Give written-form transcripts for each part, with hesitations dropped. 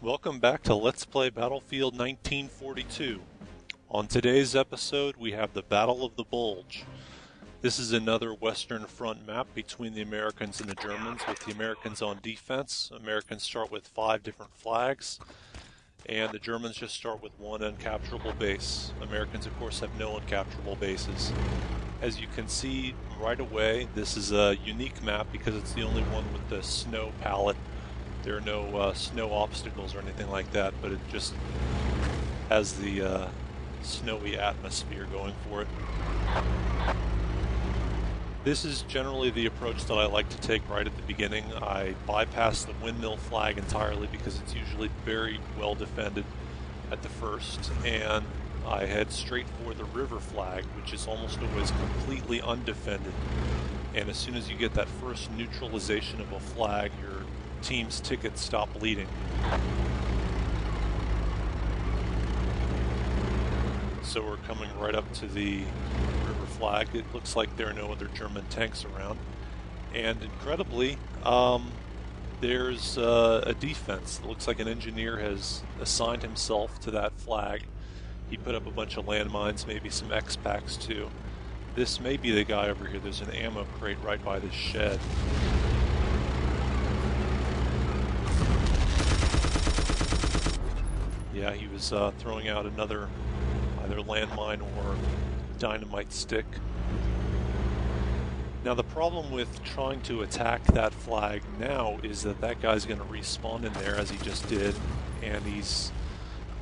Welcome back to Let's Play Battlefield 1942. On today's episode, we have the Battle of the Bulge. This is another Western Front map between the Americans and the Germans, with the Americans on defense. Americans start with 5 different flags, and the Germans just start with one uncapturable base. Americans, of course, have no uncapturable bases. As you can see right away, this is a unique map because it's the only one with the snow palette. There are no snow obstacles or anything like that, but it just has the snowy atmosphere going for it. This is generally the approach that I like to take right at the beginning. I bypass the windmill flag entirely because it's usually very well defended at the first, and I head straight for the river flag, which is almost always completely undefended. And as soon as you get that first neutralization of a flag, your team's tickets stop bleeding. So we're coming right up to the river flag. It looks like there are no other German tanks around. And incredibly, there's a defense. It looks like an engineer has assigned himself to that flag. He put up a bunch of landmines, maybe some X-Packs too. This may be the guy over here. There's an ammo crate right by this shed. Yeah, he was throwing out another either landmine or dynamite stick. Now the problem with trying to attack that flag now is that that guy's going to respawn in there as he just did, and he's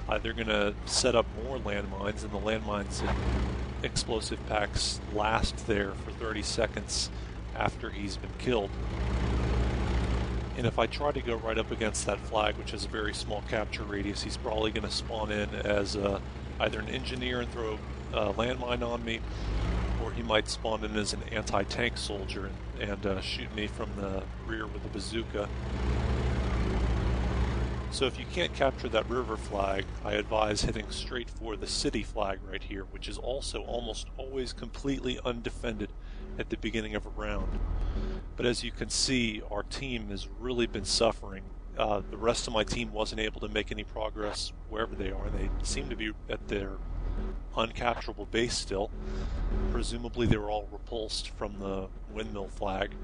either going to set up more landmines, and the landmines and explosive packs last there for 30 seconds after he's been killed. And if I try to go right up against that flag, which has a very small capture radius, he's probably going to spawn in as either an engineer and throw a landmine on me, or he might spawn in as an anti-tank soldier and shoot me from the rear with a bazooka. So if you can't capture that river flag, I advise hitting straight for the city flag right here, which is also almost always completely undefended at the beginning of a round. But as you can see, our team has really been suffering. The rest of my team wasn't able to make any progress wherever they are. They seem to be at their uncapturable base still. Presumably they were all repulsed from the windmill flag.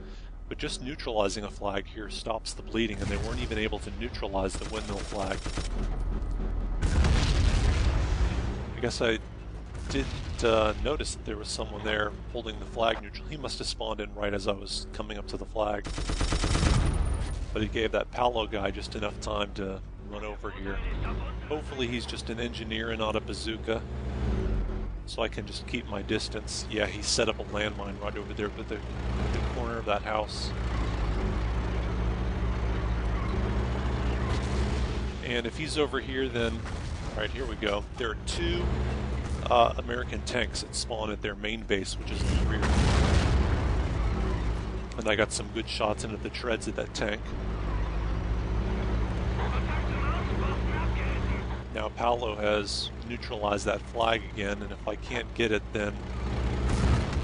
But just neutralizing a flag here stops the bleeding, and they weren't even able to neutralize the windmill flag. I guess I didn't notice that there was someone there holding the flag neutral. He must have spawned in right as I was coming up to the flag. But he gave that Paolo guy just enough time to run over here. Hopefully he's just an engineer and not a bazooka, so I can just keep my distance. Yeah, he set up a landmine right over there at the corner of that house. And if he's over here, then... Alright, here we go. There are 2 American tanks that spawn at their main base, which is in the rear. And I got some good shots into the treads of that tank. Now Paolo has neutralized that flag again, and if I can't get it, then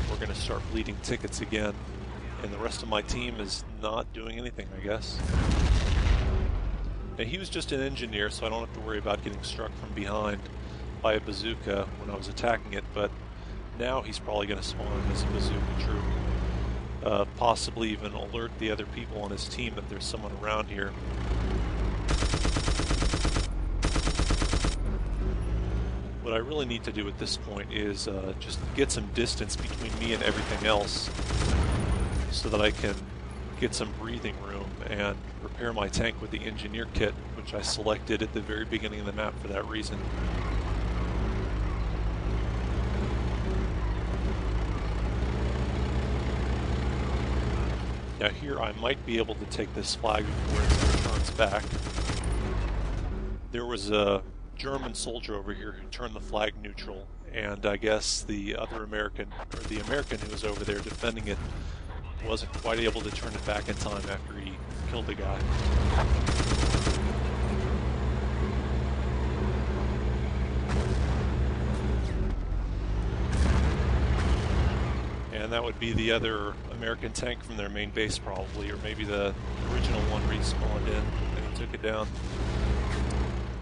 we're going to start bleeding tickets again. And the rest of my team is not doing anything, I guess. Now he was just an engineer, so I don't have to worry about getting struck from behind by a bazooka when I was attacking it, but now he's probably going to spawn as a bazooka troop. Possibly even alert the other people on his team that there's someone around here. What I really need to do at this point is just get some distance between me and everything else so that I can get some breathing room and repair my tank with the engineer kit, which I selected at the very beginning of the map for that reason. Now here I might be able to take this flag before it turns back. There was a German soldier over here who turned the flag neutral, and I guess the other American, or the American who was over there defending it, wasn't quite able to turn it back in time after he killed the guy. And that would be the other American tank from their main base probably, or maybe the original one respawned in and he took it down.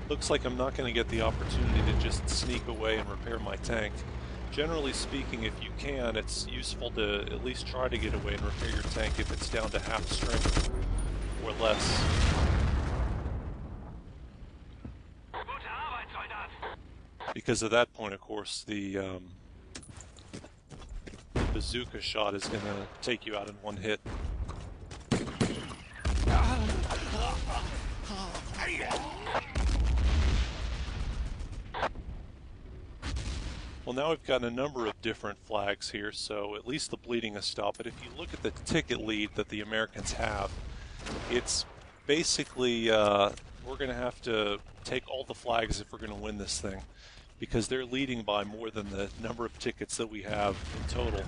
Looks like I'm not going to get the opportunity to just sneak away and repair my tank. Generally speaking, if you can, it's useful to at least try to get away and repair your tank if it's down to half strength or less. Because at that point, of course, the bazooka shot is going to take you out in one hit. Well, now we've got a number of different flags here, so at least the bleeding has stopped. But if you look at the ticket lead that the Americans have, it's basically we're going to have to take all the flags if we're going to win this thing, because they're leading by more than the number of tickets that we have in total.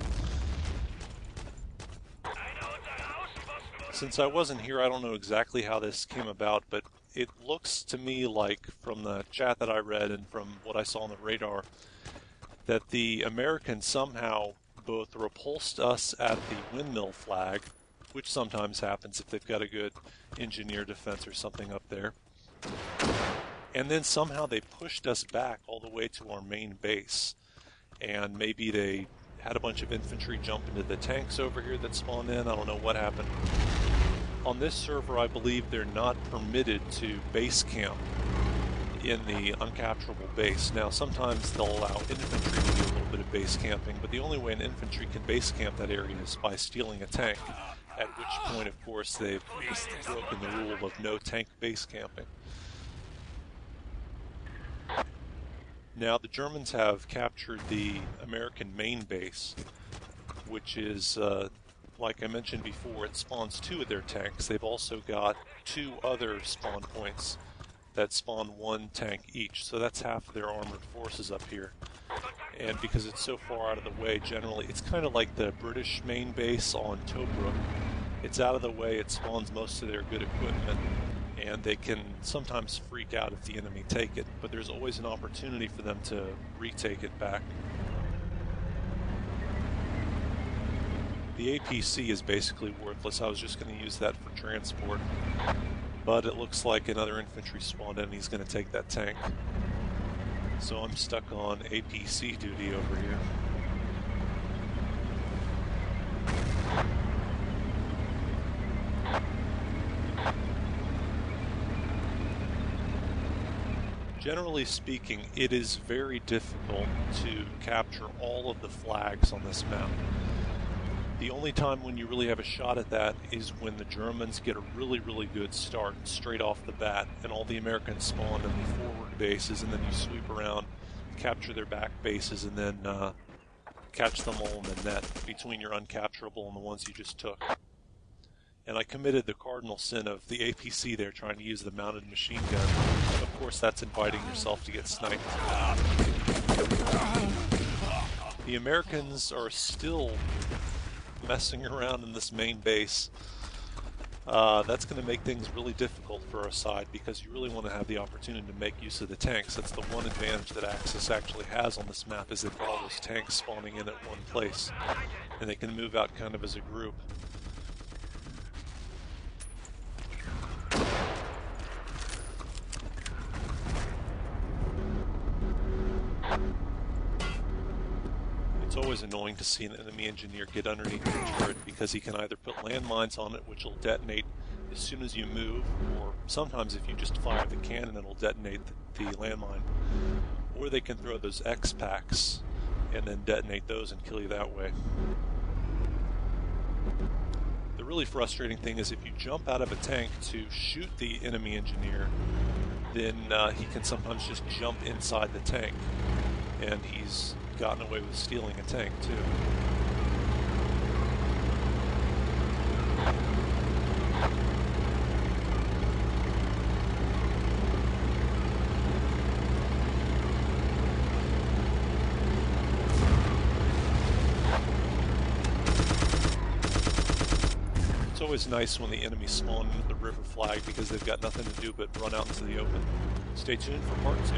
Since I wasn't here, I don't know exactly how this came about, but it looks to me like, from the chat that I read and from what I saw on the radar, that the Americans somehow both repulsed us at the windmill flag, which sometimes happens if they've got a good engineer defense or something up there, and then somehow they pushed us back all the way to our main base. And maybe they had a bunch of infantry jump into the tanks over here that spawned in. I don't know what happened. On this server, I believe they're not permitted to base camp in the uncapturable base. Now, sometimes they'll allow infantry to do a little bit of base camping, but the only way an infantry can base camp that area is by stealing a tank, at which point, of course, they've broken the rule of no tank base camping. Now, the Germans have captured the American main base, which is, like I mentioned before, it spawns 2 of their tanks. They've also got 2 other spawn points that spawn 1 tank each, so that's half of their armored forces up here. And because it's so far out of the way, generally, it's kind of like the British main base on Tobruk. It's out of the way, it spawns most of their good equipment, and they can sometimes freak out if the enemy take it, but there's always an opportunity for them to retake it back. The APC is basically worthless. I was just going to use that for transport, but it looks like another infantry spawned in and he's going to take that tank. So I'm stuck on APC duty over here. Generally speaking, it is very difficult to capture all of the flags on this map. The only time when you really have a shot at that is when the Germans get a really, really good start straight off the bat, and all the Americans spawn in the forward bases, and then you sweep around, capture their back bases, and then catch them all in the net between your uncapturable and the ones you just took. And I committed the cardinal sin of the APC there, trying to use the mounted machine gun. Of course, that's inviting yourself to get sniped. The Americans are still messing around in this main base. That's going to make things really difficult for our side, because you really want to have the opportunity to make use of the tanks. That's the one advantage that Axis actually has on this map, is they've got all those tanks spawning in at one place, and they can move out kind of as a group. It's always annoying to see an enemy engineer get underneath the turret, because he can either put landmines on it, which will detonate as soon as you move, or sometimes if you just fire the cannon, it'll detonate the landmine. Or they can throw those X-Packs and then detonate those and kill you that way. The really frustrating thing is if you jump out of a tank to shoot the enemy engineer, then he can sometimes just jump inside the tank, and he's gotten away with stealing a tank too. It's always nice when the enemy spawn into the river flag, because they've got nothing to do but run out into the open. Stay tuned for part 2.